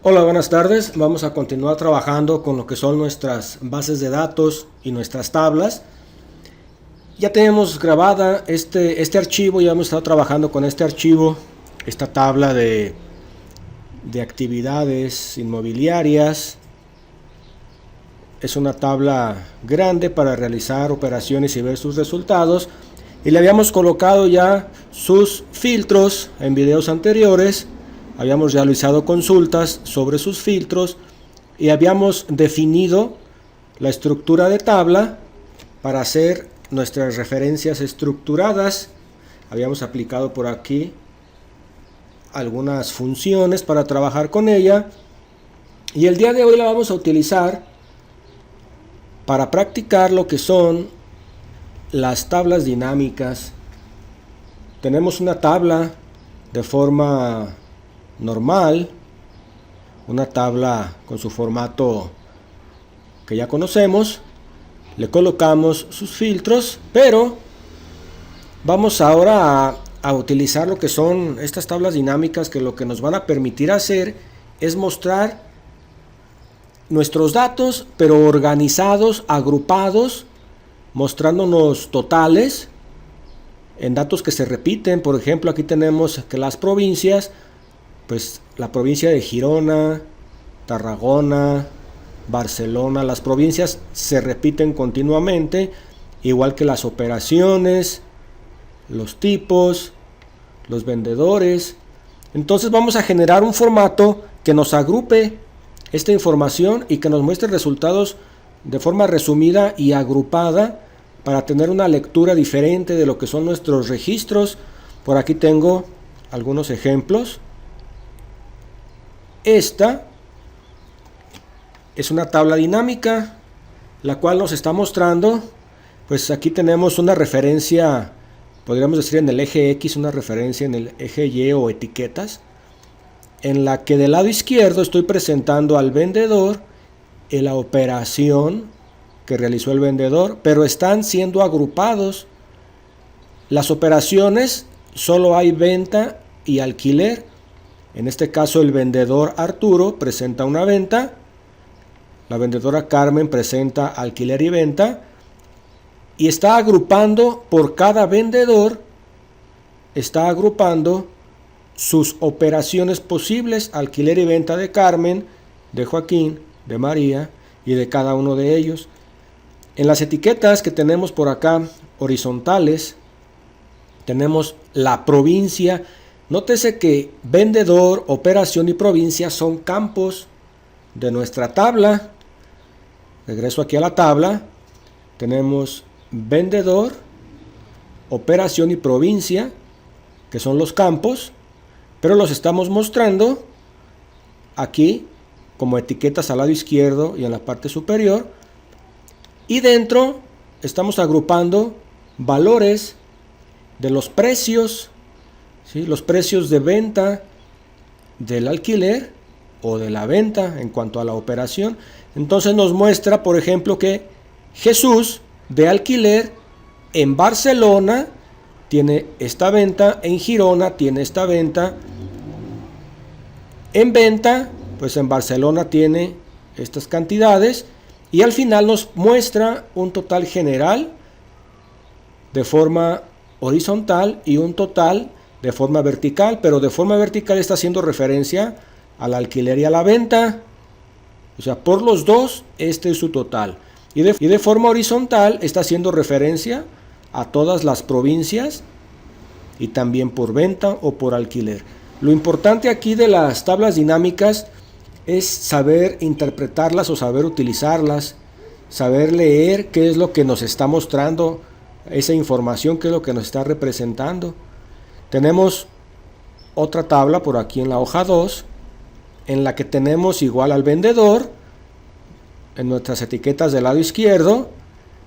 Hola, buenas tardes. Vamos a continuar trabajando con lo que son nuestras bases de datos y nuestras tablas. Ya tenemos grabada este archivo, ya hemos estado trabajando con este archivo, esta tabla de actividades inmobiliarias. Es una tabla grande para realizar operaciones y ver sus resultados. Y le habíamos colocado ya sus filtros en videos anteriores. Habíamos realizado consultas sobre sus filtros y habíamos definido la estructura de tabla para hacer nuestras referencias estructuradas. Habíamos aplicado por aquí algunas funciones para trabajar con ella y el día de hoy la vamos a utilizar para practicar lo que son las tablas dinámicas. Tenemos una tabla de forma normal, una tabla con su formato que ya conocemos, le colocamos sus filtros, pero vamos ahora a utilizar lo que son estas tablas dinámicas, que lo que nos van a permitir hacer es mostrar nuestros datos, pero organizados, agrupados, mostrándonos totales en datos que se repiten. Por ejemplo, aquí tenemos que las provincias, pues la provincia de Girona, Tarragona, Barcelona, las provincias se repiten continuamente, igual que las operaciones, los tipos, los vendedores. Entonces vamos a generar un formato que nos agrupe esta información y que nos muestre resultados de forma resumida y agrupada para tener una lectura diferente de lo que son nuestros registros. Por aquí tengo algunos ejemplos. Esta es una tabla dinámica, la cual nos está mostrando, pues aquí tenemos una referencia, podríamos decir en el eje X, una referencia en el eje Y o etiquetas, en la que del lado izquierdo estoy presentando al vendedor y la operación que realizó el vendedor, pero están siendo agrupados. Las operaciones solo hay venta y alquiler. En este caso el vendedor Arturo presenta una venta, la vendedora Carmen presenta alquiler y venta, y está agrupando por cada vendedor, está agrupando sus operaciones posibles, alquiler y venta de Carmen, de Joaquín, de María y de cada uno de ellos. En las etiquetas que tenemos por acá horizontales, tenemos la provincia. Nótese que vendedor, operación y provincia son campos de nuestra tabla. Regreso aquí a la tabla. Tenemos vendedor, operación y provincia, que son los campos, pero los estamos mostrando aquí como etiquetas al lado izquierdo y en la parte superior. Y dentro estamos agrupando valores de los precios, ¿sí? Los precios de venta del alquiler o de la venta en cuanto a la operación. Entonces nos muestra, por ejemplo, que Jesús de alquiler en Barcelona tiene esta venta, en Girona tiene esta venta, en venta, pues en Barcelona tiene estas cantidades, y al final nos muestra un total general de forma horizontal y un total de forma vertical, pero de forma vertical está haciendo referencia al alquiler y a la venta. O sea, por los dos, este es su total. Y de forma horizontal está haciendo referencia a todas las provincias y también por venta o por alquiler. Lo importante aquí de las tablas dinámicas es saber interpretarlas o saber utilizarlas, saber leer qué es lo que nos está mostrando esa información, qué es lo que nos está representando. Tenemos otra tabla por aquí en la hoja 2, en la que tenemos igual al vendedor en nuestras etiquetas del lado izquierdo,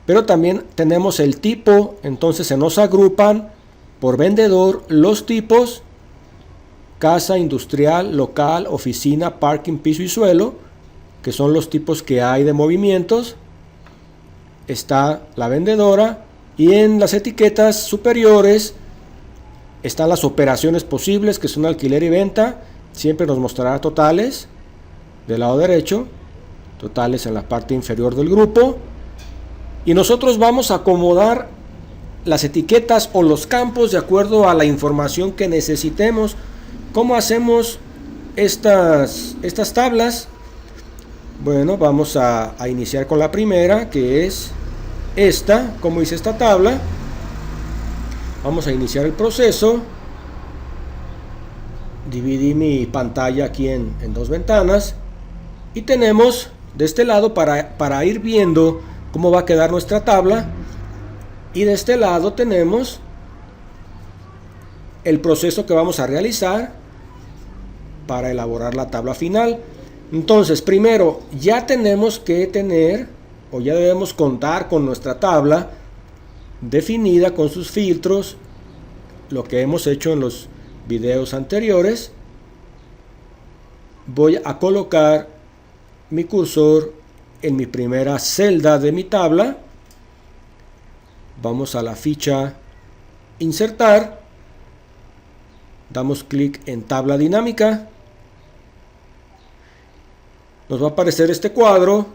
pero también tenemos el tipo. Entonces se nos agrupan por vendedor los tipos: casa, industrial, local, oficina, parking, piso y suelo, que son los tipos que hay de movimientos. Está la vendedora, y en las etiquetas superiores están las operaciones posibles, que son alquiler y venta. Siempre nos mostrará totales. del lado derecho, totales en la parte inferior del grupo, y nosotros vamos a acomodar las etiquetas o los campos de acuerdo a la información que necesitemos. ¿Cómo hacemos estas tablas? Bueno, vamos a iniciar con la primera, que es esta. ¿Cómo hice esta tabla? Vamos a iniciar el proceso. Dividí mi pantalla aquí en dos ventanas, y tenemos de este lado para ir viendo cómo va a quedar nuestra tabla, y de este lado tenemos el proceso que vamos a realizar para elaborar la tabla final. Entonces, primero ya tenemos que tener, o ya debemos contar con nuestra tabla definida con sus filtros, lo que hemos hecho en los videos anteriores. Voy a colocar mi cursor en mi primera celda de mi tabla. Vamos a la ficha insertar, damos clic en tabla dinámica, nos va a aparecer este cuadro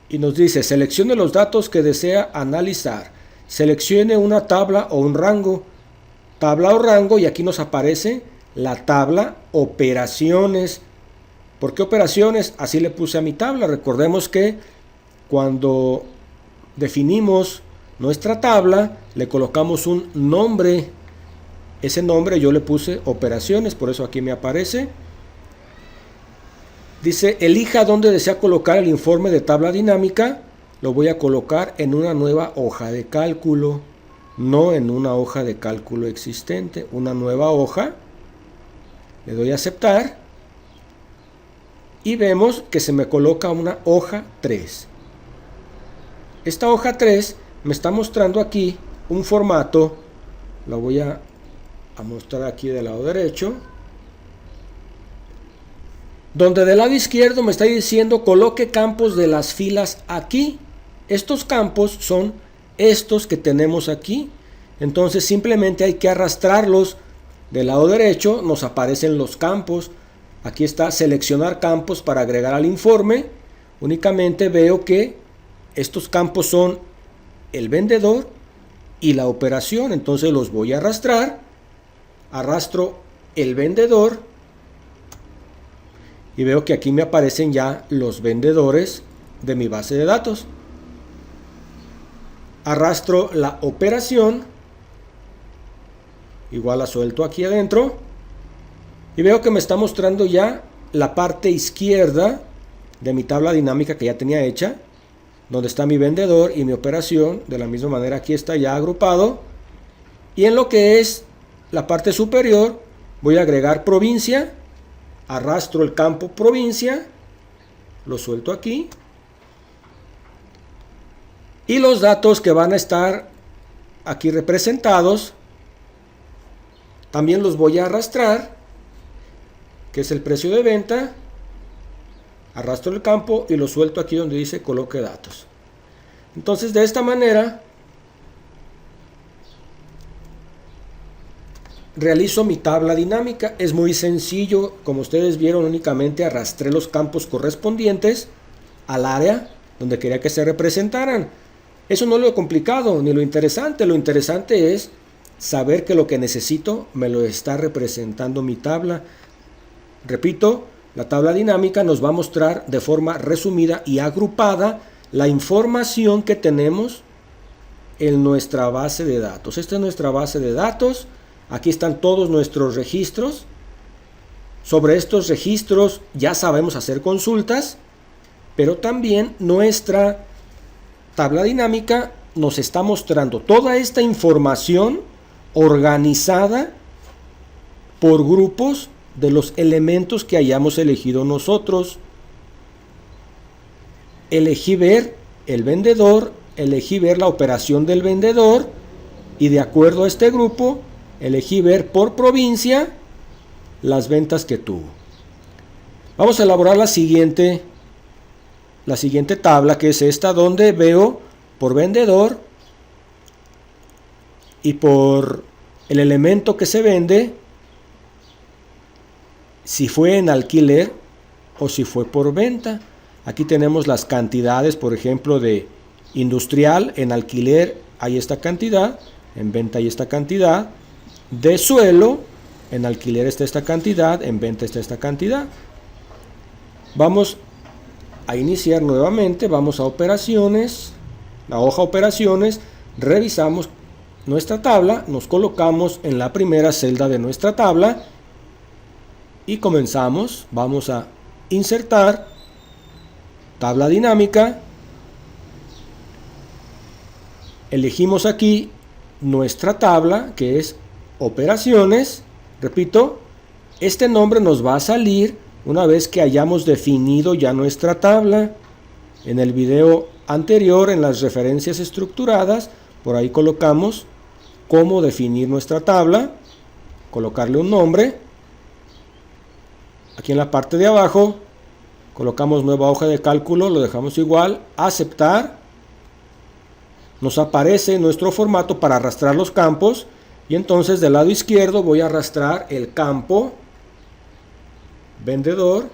y nos dice: seleccione los datos que desea analizar, seleccione una tabla o un rango, tabla o rango, y aquí nos aparece la tabla operaciones. ¿Por qué operaciones? Así le puse a mi tabla. Recordemos que cuando definimos nuestra tabla le colocamos un nombre, ese nombre yo le puse operaciones, por eso aquí me aparece. Dice: elija dónde desea colocar el informe de tabla dinámica. Lo voy a colocar en una nueva hoja de cálculo, no en una hoja de cálculo existente, una nueva hoja. Le doy a aceptar y vemos que se me coloca una hoja 3. Esta hoja 3 me está mostrando aquí un formato. Lo voy a mostrar aquí del lado derecho, donde del lado izquierdo me está diciendo coloque campos de las filas aquí. Estos campos son estos que tenemos aquí. Entonces simplemente hay que arrastrarlos. Del lado derecho nos aparecen los campos. Aquí está seleccionar campos para agregar al informe. Únicamente veo que estos campos son el vendedor y la operación. Entonces los voy a arrastrar. Arrastro el vendedor y veo que aquí me aparecen ya los vendedores de mi base de datos. Arrastro la operación, igual la suelto aquí adentro, y veo que me está mostrando ya la parte izquierda de mi tabla dinámica que ya tenía hecha, donde está mi vendedor y mi operación. De la misma manera aquí está ya agrupado, y en lo que es la parte superior voy a agregar provincia. Arrastro el campo provincia, lo suelto aquí, y los datos que van a estar aquí representados también los voy a arrastrar, que es el precio de venta. Arrastro el campo y lo suelto aquí donde dice coloque datos. Entonces de esta manera realizo mi tabla dinámica. Es muy sencillo, como ustedes vieron, únicamente arrastré los campos correspondientes al área donde quería que se representaran. Eso no es lo complicado ni lo interesante. Lo interesante es saber que lo que necesito me lo está representando mi tabla. Repito, la tabla dinámica nos va a mostrar de forma resumida y agrupada la información que tenemos en nuestra base de datos. Esta es nuestra base de datos. Aquí están todos nuestros registros. Sobre estos registros ya sabemos hacer consultas, pero también nuestra tabla dinámica nos está mostrando toda esta información organizada por grupos de los elementos que hayamos elegido nosotros. Elegí ver el vendedor, elegí ver la operación del vendedor, y de acuerdo a este grupo elegí ver por provincia las ventas que tuvo. Vamos a elaborar la siguiente tabla, que es esta, donde veo por vendedor y por el elemento que se vende, si fue en alquiler o si fue por venta. Aquí tenemos las cantidades, por ejemplo, de industrial. En alquiler hay esta cantidad, en venta hay esta cantidad. De suelo, en alquiler está esta cantidad, en venta está esta cantidad. Vamos a iniciar nuevamente, vamos a operaciones, la hoja operaciones, revisamos nuestra tabla, nos colocamos en la primera celda de nuestra tabla y comenzamos. Vamos a insertar tabla dinámica, elegimos aquí nuestra tabla que es operaciones. Repito, este nombre nos va a salir una vez que hayamos definido ya nuestra tabla. En el video anterior, en las referencias estructuradas, por ahí colocamos cómo definir nuestra tabla, colocarle un nombre. Aquí en la parte de abajo colocamos nueva hoja de cálculo, lo dejamos igual, aceptar. Nos aparece nuestro formato para arrastrar los campos y entonces del lado izquierdo voy a arrastrar el campo vendedor,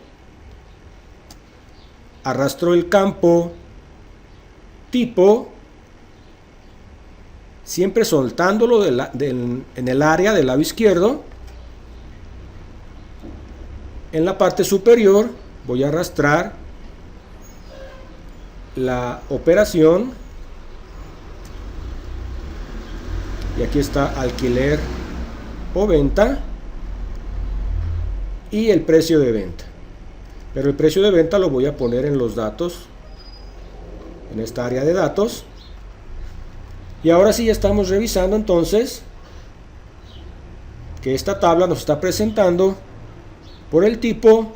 arrastro el campo tipo, siempre soltándolo en el área del lado izquierdo. En la parte superior voy a arrastrar la operación y aquí está alquiler o venta y el precio de venta, pero el precio de venta lo voy a poner en los datos, en esta área de datos. Y ahora sí ya estamos revisando entonces que esta tabla nos está presentando por el tipo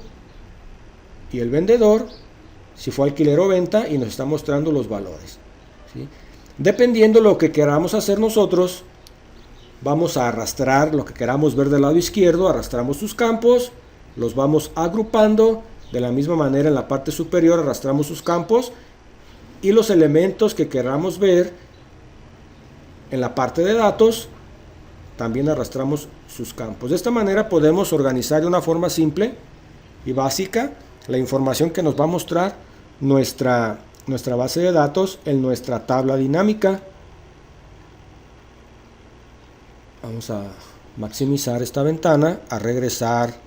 y el vendedor, si fue alquiler o venta, y nos está mostrando los valores, ¿sí? Dependiendo lo que queramos hacer nosotros, vamos a arrastrar lo que queramos ver del lado izquierdo, arrastramos sus campos, los vamos agrupando. De la misma manera en la parte superior arrastramos sus campos y los elementos que queramos ver en la parte de datos también arrastramos sus campos. De esta manera podemos organizar de una forma simple y básica la información que nos va a mostrar nuestra base de datos en nuestra tabla dinámica. Vamos a maximizar esta ventana, a regresar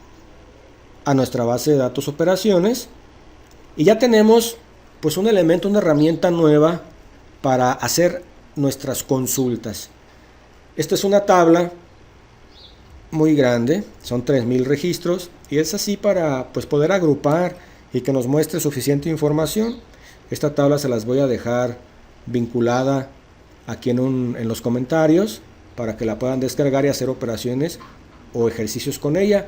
a nuestra base de datos operaciones y ya tenemos pues un elemento, una herramienta nueva para hacer nuestras consultas. Esta es una tabla muy grande, son 3000 registros y es así para pues poder agrupar y que nos muestre suficiente información. Esta tabla se las voy a dejar vinculada aquí en los comentarios para que la puedan descargar y hacer operaciones o ejercicios con ella.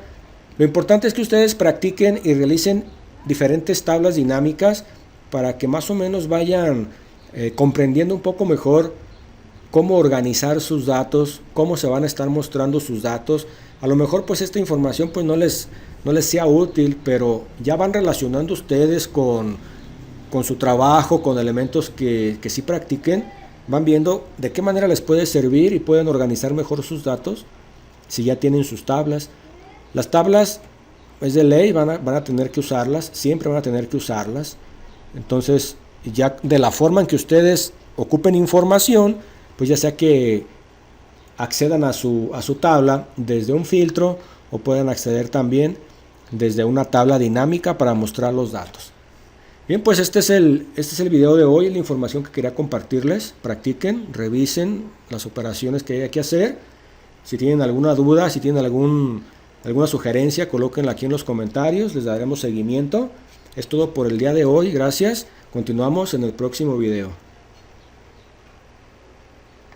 Lo importante es que ustedes practiquen y realicen diferentes tablas dinámicas para que más o menos vayan comprendiendo un poco mejor cómo organizar sus datos, cómo se van a estar mostrando sus datos. A lo mejor pues esta información pues no les sea útil, pero ya van relacionando ustedes con su trabajo, con elementos que sí practiquen, van viendo de qué manera les puede servir y pueden organizar mejor sus datos si ya tienen sus tablas. Las tablas es de ley, van a tener que usarlas, siempre van a tener que usarlas. Entonces ya de la forma en que ustedes ocupen información, pues ya sea que accedan a su tabla desde un filtro o pueden acceder también desde una tabla dinámica para mostrar los datos. Bien, pues este es el video de hoy, la información que quería compartirles. Practiquen, revisen las operaciones que hay que hacer. Si tienen alguna duda, si tienen alguna sugerencia, colóquenla aquí en los comentarios, les daremos seguimiento. Es todo por el día de hoy, gracias. Continuamos en el próximo video.